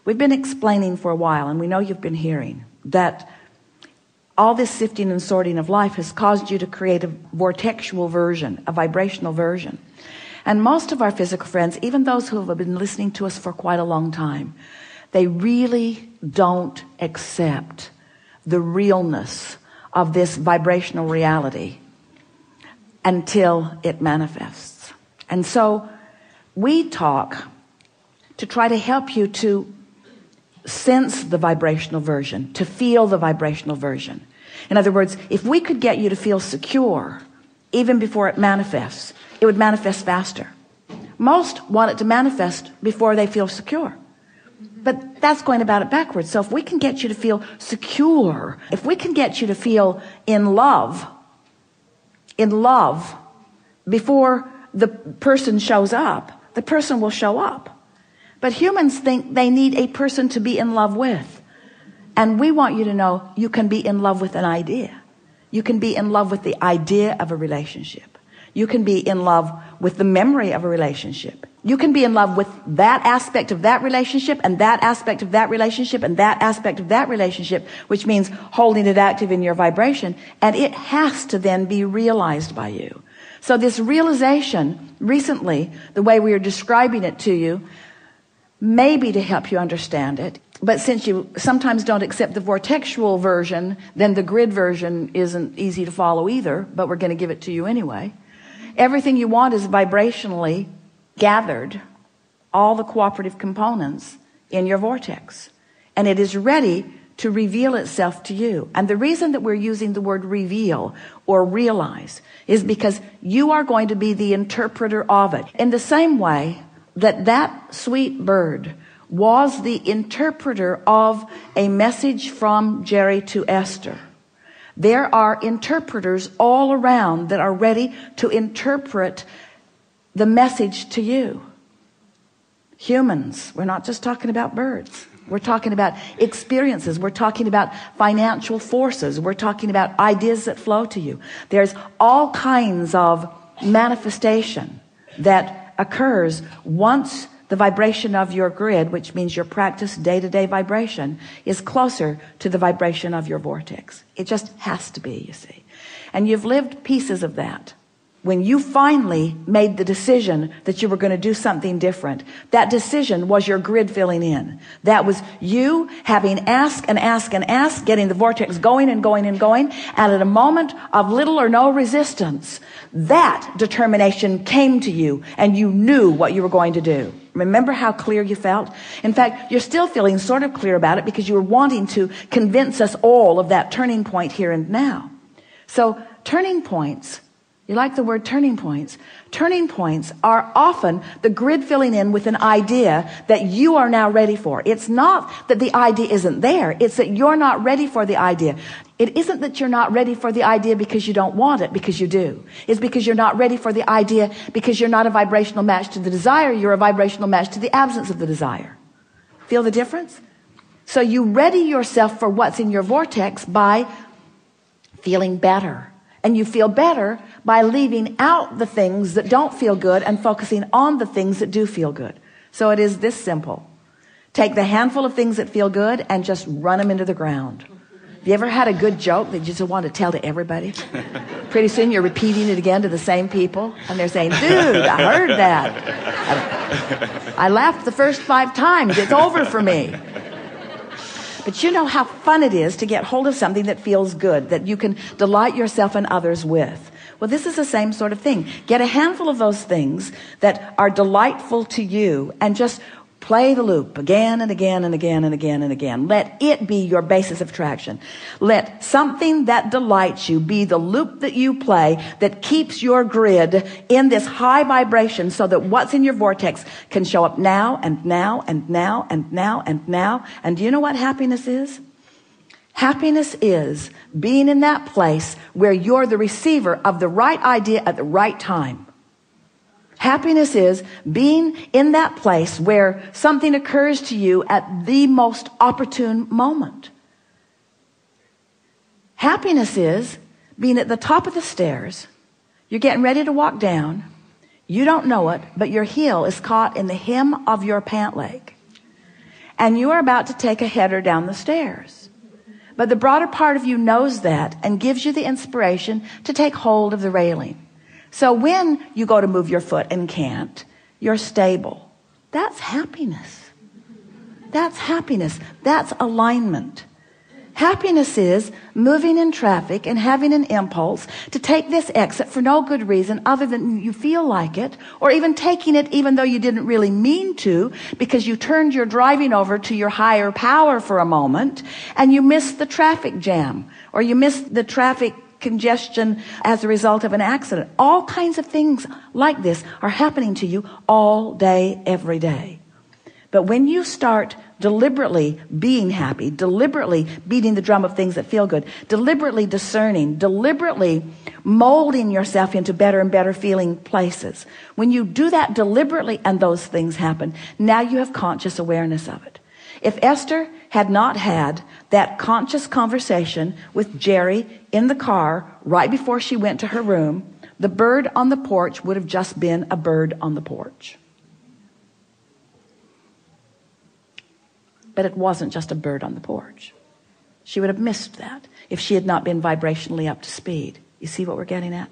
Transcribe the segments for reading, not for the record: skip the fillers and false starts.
We've been explaining for a while, and we know you've been hearing, that all this sifting and sorting of life has caused you to create a vortexual version, a vibrational version. And most of our physical friends, even those who have been listening to us for quite a long time, they really don't accept the realness of this vibrational reality until it manifests. And so we talk to try to help you to sense the vibrational version, to feel the vibrational version. In other words, if we could get you to feel secure even before it manifests, it would manifest faster. Most want it to manifest before they feel secure. But that's going about it backwards. So if we can get you to feel secure, if we can get you to feel in love before the person shows up, the person will show up. But humans think they need a person to be in love with. And we want you to know you can be in love with an idea. You can be in love with the idea of a relationship. You can be in love with the memory of a relationship. You can be in love with that aspect of that relationship and that aspect of that relationship and that aspect of that relationship, which means holding it active in your vibration. And it has to then be realized by you. So this realization recently, the way we are describing it to you, maybe to help you understand it. But since you sometimes don't accept the vortexual version, then the grid version isn't easy to follow either, but we're going to give it to you anyway. Everything you want is vibrationally gathered, all the cooperative components in your vortex. And it is ready to reveal itself to you. And the reason that we're using the word reveal or realize is because you are going to be the interpreter of it. In the same way that that sweet bird was the interpreter of a message from Jerry to Esther, there are interpreters all around that are ready to interpret the message to you. Humans, we're not just talking about birds. We're talking about experiences. We're talking about financial forces. We're talking about ideas that flow to you. There's all kinds of manifestation that occurs once the vibration of your grid, which means your practice day-to-day vibration, is closer to the vibration of your vortex. It just has to be, you see. And you've lived pieces of that. When you finally made the decision that you were going to do something different, that decision was your grid filling in. That was you having asked and asked and asked, getting the vortex going and going and going, and at a moment of little or no resistance, that determination came to you and you knew what you were going to do. Remember how clear you felt? In fact, you're still feeling sort of clear about it because you were wanting to convince us all of that turning point here and now. So turning points, you like the word turning points? Turning points are often the grid filling in with an idea that you are now ready for. It's not that the idea isn't there. It's that you're not ready for the idea. It isn't that you're not ready for the idea because you don't want it, because you do. It's because you're not ready for the idea because you're not a vibrational match to the desire. You're a vibrational match to the absence of the desire. Feel the difference? So you ready yourself for what's in your vortex by feeling better. And you feel better by leaving out the things that don't feel good and focusing on the things that do feel good. So it is this simple. Take the handful of things that feel good and just run them into the ground. Have you ever had a good joke that you just want to tell to everybody? Pretty soon you're repeating it again to the same people. And they're saying, dude, I heard that. I laughed the first 5 times. It's over for me. But you know how fun it is to get hold of something that feels good, that you can delight yourself and others with. Well, this is the same sort of thing. Get a handful of those things that are delightful to you and just play the loop again and again and again and again and again. Let it be your basis of traction. Let something that delights you be the loop that you play that keeps your grid in this high vibration so that what's in your vortex can show up now and now and now and now and now. And do you know what happiness is? Happiness is being in that place where you're the receiver of the right idea at the right time. Happiness is being in that place where something occurs to you at the most opportune moment. Happiness is being at the top of the stairs. You're getting ready to walk down. You don't know it, but your heel is caught in the hem of your pant leg. and you are about to take a header down the stairs. But the broader part of you knows that and gives you the inspiration to take hold of the railing. So when you go to move your foot and can't, you're stable. That's happiness. That's happiness. That's alignment. Happiness is moving in traffic and having an impulse to take this exit for no good reason other than you feel like it, or even taking it even though you didn't really mean to, because you turned your driving over to your higher power for a moment and you missed the traffic jam, or you missed the traffic congestion as a result of an accident. All kinds of things like this are happening to you all day, every day. But when you start deliberately being happy, deliberately beating the drum of things that feel good, deliberately discerning, deliberately molding yourself into better and better feeling places, when you do that deliberately and those things happen, now you have conscious awareness of it. If Esther had not had that conscious conversation with Jerry in the car right before she went to her room, the bird on the porch would have just been a bird on the porch. But it wasn't just a bird on the porch. She would have missed that if she had not been vibrationally up to speed. You see what we're getting at?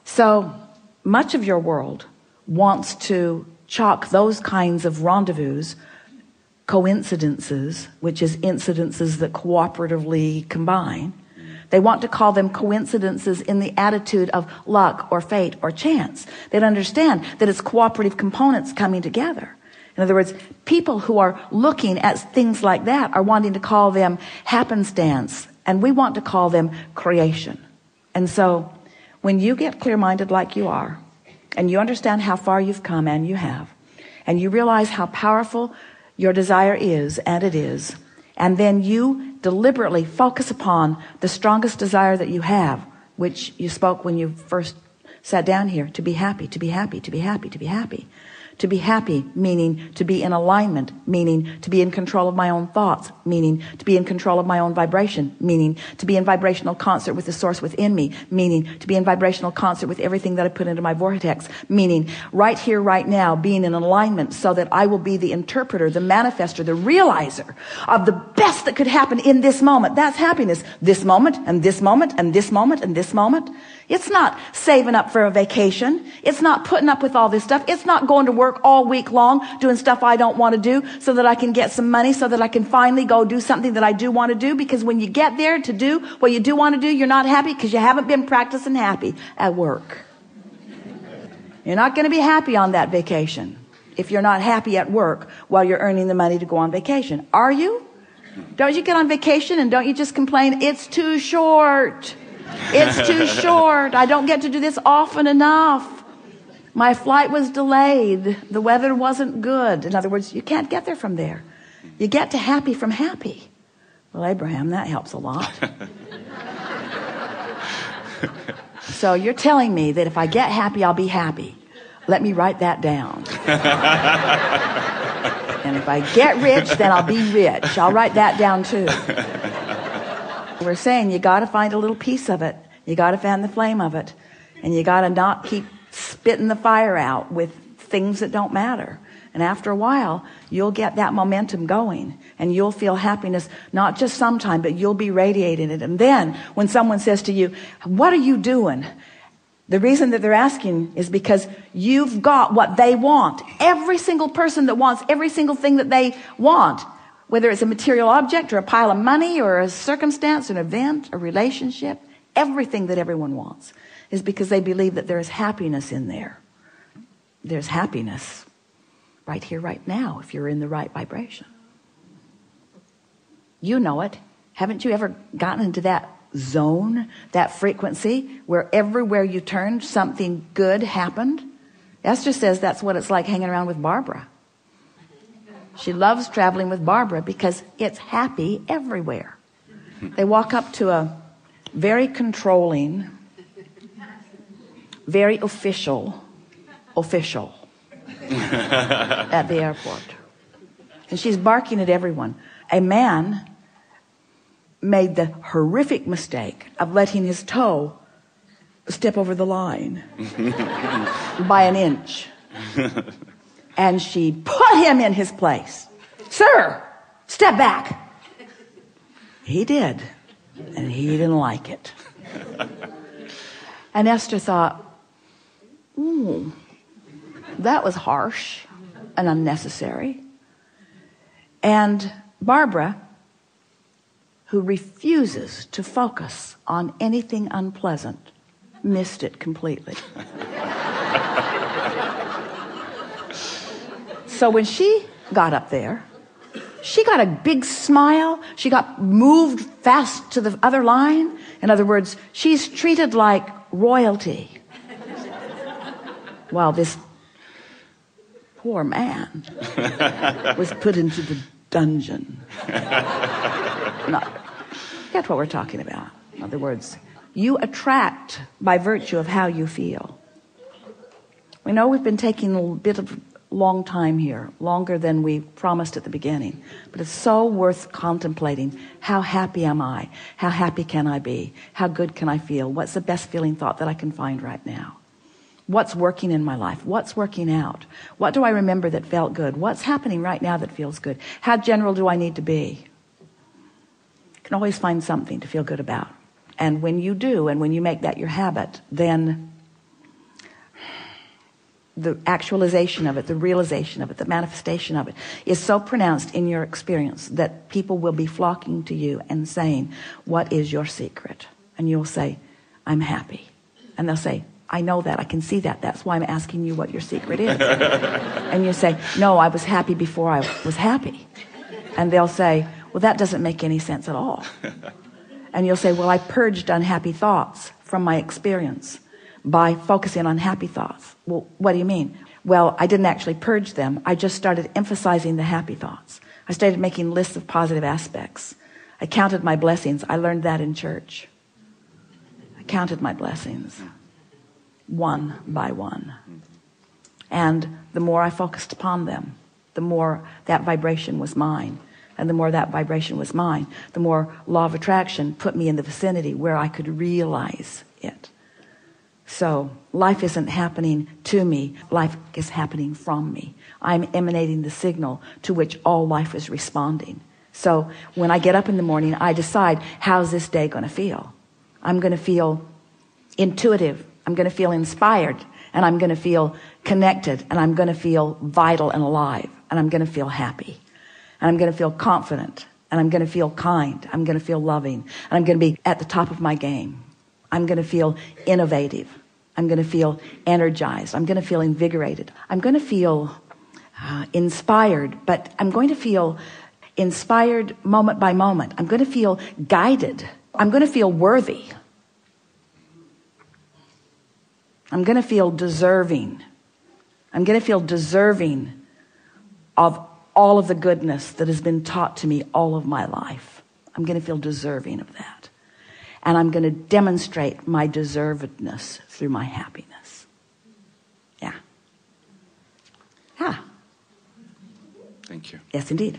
So much of your world wants to chalk those kinds of rendezvous, coincidences, which is incidences that cooperatively combine. They want to call them coincidences in the attitude of luck or fate or chance. They don't understand that it's cooperative components coming together. In other words, people who are looking at things like that are wanting to call them happenstance, and we want to call them creation. And so when you get clear-minded like you are, and you understand how far you've come, and you have, and you realize how powerful your desire is, and it is, and then you deliberately focus upon the strongest desire that you have, which you spoke when you first sat down here, to be happy, to be happy, to be happy, to be happy. To be happy, meaning to be in alignment, meaning to be in control of my own thoughts, meaning to be in control of my own vibration, meaning to be in vibrational concert with the source within me, meaning to be in vibrational concert with everything that I put into my vortex, meaning right here, right now, being in alignment so that I will be the interpreter, the manifester, the realizer of the best that could happen in this moment. That's happiness. This moment, and this moment, and this moment, and this moment. It's not saving up for a vacation. It's not putting up with all this stuff. It's not going to work all week long doing stuff I don't want to do so that I can get some money, so that I can finally go do something that I do want to do. Because when you get there to do what you do want to do, you're not happy because you haven't been practicing happy at work. You're not going to be happy on that vacation if you're not happy at work while you're earning the money to go on vacation. Are you? Don't you get on vacation and don't you just complain, it's too short? It's too short. I don't get to do this often enough. My flight was delayed. The weather wasn't good. In other words, you can't get there from there. You get to happy from happy. Well, Abraham, that helps a lot. So you're telling me that if I get happy, I'll be happy. Let me write that down. And if I get rich, then I'll be rich. I'll write that down too. We're saying you got to find a little piece of it. You got to fan the flame of it. And you got to not keep spitting the fire out with things that don't matter. And after a while, you'll get that momentum going. And you'll feel happiness, not just sometime, but you'll be radiating it. And then when someone says to you, what are you doing? The reason that they're asking is because you've got what they want. Every single person that wants every single thing that they want, whether it's a material object or a pile of money or a circumstance, an event, a relationship, everything that everyone wants is because they believe that there is happiness in there. There's happiness right here, right now, if you're in the right vibration. You know it. Haven't you ever gotten into that zone, that frequency, where everywhere you turned, something good happened? Esther says that's what it's like hanging around with Barbara. She loves traveling with Barbara because it's happy everywhere. They walk up to a very controlling, very official at the airport. And she's barking at everyone. A man made the horrific mistake of letting his toe step over the line by an inch. And she put him in his place. "Sir, step back." He did, and he didn't like it. And Esther thought, "Ooh, that was harsh and unnecessary." And Barbara, who refuses to focus on anything unpleasant, missed it completely. So when she got up there, she got a big smile. She got moved fast to the other line. In other words, she's treated like royalty. While this poor man was put into the dungeon. That's what we're talking about. In other words, you attract by virtue of how you feel. We know we've been taking a bit of long time here, longer than we promised at the beginning, but it's so worth contemplating. How happy am I? How happy can I be? How good can I feel? What's the best feeling thought that I can find right now? What's working in my life? What's working out? What do I remember that felt good? What's happening right now that feels good? How general do I need to be? You can always find something to feel good about. And when you do, and when you make that your habit, then the actualization of it, the realization of it, the manifestation of it is so pronounced in your experience that people will be flocking to you and saying, "What is your secret?" And you'll say, "I'm happy." And they'll say, "I know that, I can see that. That's why I'm asking you what your secret is." And you say, "No, I was happy before I was happy." And they'll say, "Well, that doesn't make any sense at all." And you'll say, "Well, I purged unhappy thoughts from my experience by focusing on happy thoughts." "Well, what do you mean?" "Well, I didn't actually purge them. I just started emphasizing the happy thoughts. I started making lists of positive aspects. I counted my blessings. I learned that in church. I counted my blessings one by one. And the more I focused upon them, the more that vibration was mine. And the more that vibration was mine, the more law of attraction put me in the vicinity where I could realize it. So life isn't happening to me. Life is happening from me. I'm emanating the signal to which all life is responding. So when I get up in the morning, I decide, how's this day going to feel? I'm going to feel intuitive. I'm going to feel inspired. And I'm going to feel connected. And I'm going to feel vital and alive. And I'm going to feel happy. And I'm going to feel confident. And I'm going to feel kind. I'm going to feel loving. And I'm going to be at the top of my game. I'm going to feel innovative. I'm going to feel energized. I'm going to feel invigorated. I'm going to feel inspired, but I'm going to feel inspired moment by moment. I'm going to feel guided. I'm going to feel worthy. I'm going to feel deserving. I'm going to feel deserving of all of the goodness that has been taught to me all of my life. I'm going to feel deserving of that. And I'm going to demonstrate my deservedness through my happiness. Yeah. Yeah. Thank you. Yes, indeed.